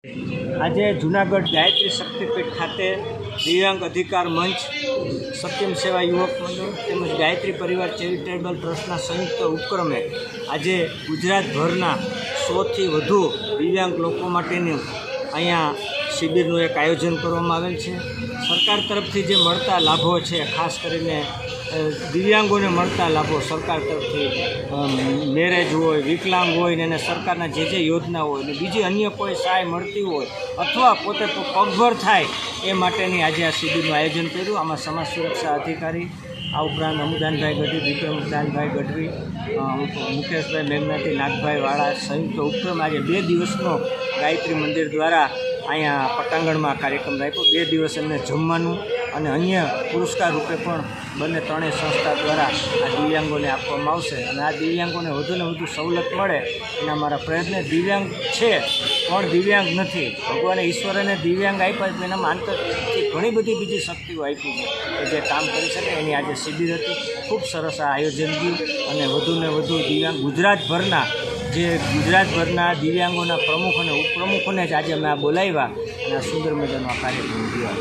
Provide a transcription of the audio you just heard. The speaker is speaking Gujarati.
આજે જૂનાગઢ ગાયત્રી શક્તિપીઠ ખાતે દિવ્યાંગ અધિકાર મંચ, સત્યમ સેવા યુવક મંડળ તેમજ ગાયત્રી પરિવાર ચેરિટેબલ ટ્રસ્ટના સંયુક્ત ઉપક્રમે આજે ગુજરાતભરના 100થી વધુ દિવ્યાંગ લોકો માટેનું અહીંયા શિબિરનું એક આયોજન કરવામાં આવેલ છે। સરકાર તરફથી જે મળતા લાભો છે, ખાસ કરીને દિવ્યાંગોને મળતા લાભો સરકાર તરફથી મેરેજ હોય, વિકલાંગ હોય ને એને સરકારના જે યોજના હોય ને બીજી અન્ય કોઈ સહાય મળતી હોય અથવા પોતે પગભર થાય એ માટેની આજે આ શિબિરનું આયોજન કર્યું। આમાં સમાજ સુરક્ષા અધિકારી, આ ઉપરાંત અમુદાનભાઈ ગઢવી, વિક્રમદાનભાઈ ગઢવી, મુકેશભાઈ મેઘનાથી, નાગભાઈ વાળા સંયુક્ત ઉપક્રમ આજે 2 દિવસનો ગાયત્રી મંદિર દ્વારા અહીંયા પટાંગણમાં કાર્યક્રમ રાખ્યો। 2 દિવસ એમને જમવાનું અને અન્ય પુરસ્કાર રૂપે પણ ત્રણેય સંસ્થા દ્વારા આ દિવ્યાંગોને આપવામાં આવશે અને આ દિવ્યાંગોને વધુને વધુ સવલત મળે એના મારા પ્રયત્ન। દિવ્યાંગ છે પણ દિવ્યાંગ નથી, ભગવાને ઈશ્વરને દિવ્યાંગ આપ્યા છે, એનામાં આંતરથી ઘણી બધી બીજી શક્તિઓ આપી છે કે જે કામ કરી શકે। એની આજે શિબિર હતી, ખૂબ સરસ આ આયોજન થયું અને વધુને વધુ દિવ્યાંગ ગુજરાતભરના દિવ્યાંગોના પ્રમુખ અને ઉપપ્રમુખોને જ આજે અમે આ બોલાવ્યા અને આ સુંદર મજાનો આ કાર્યક્રમ થયો।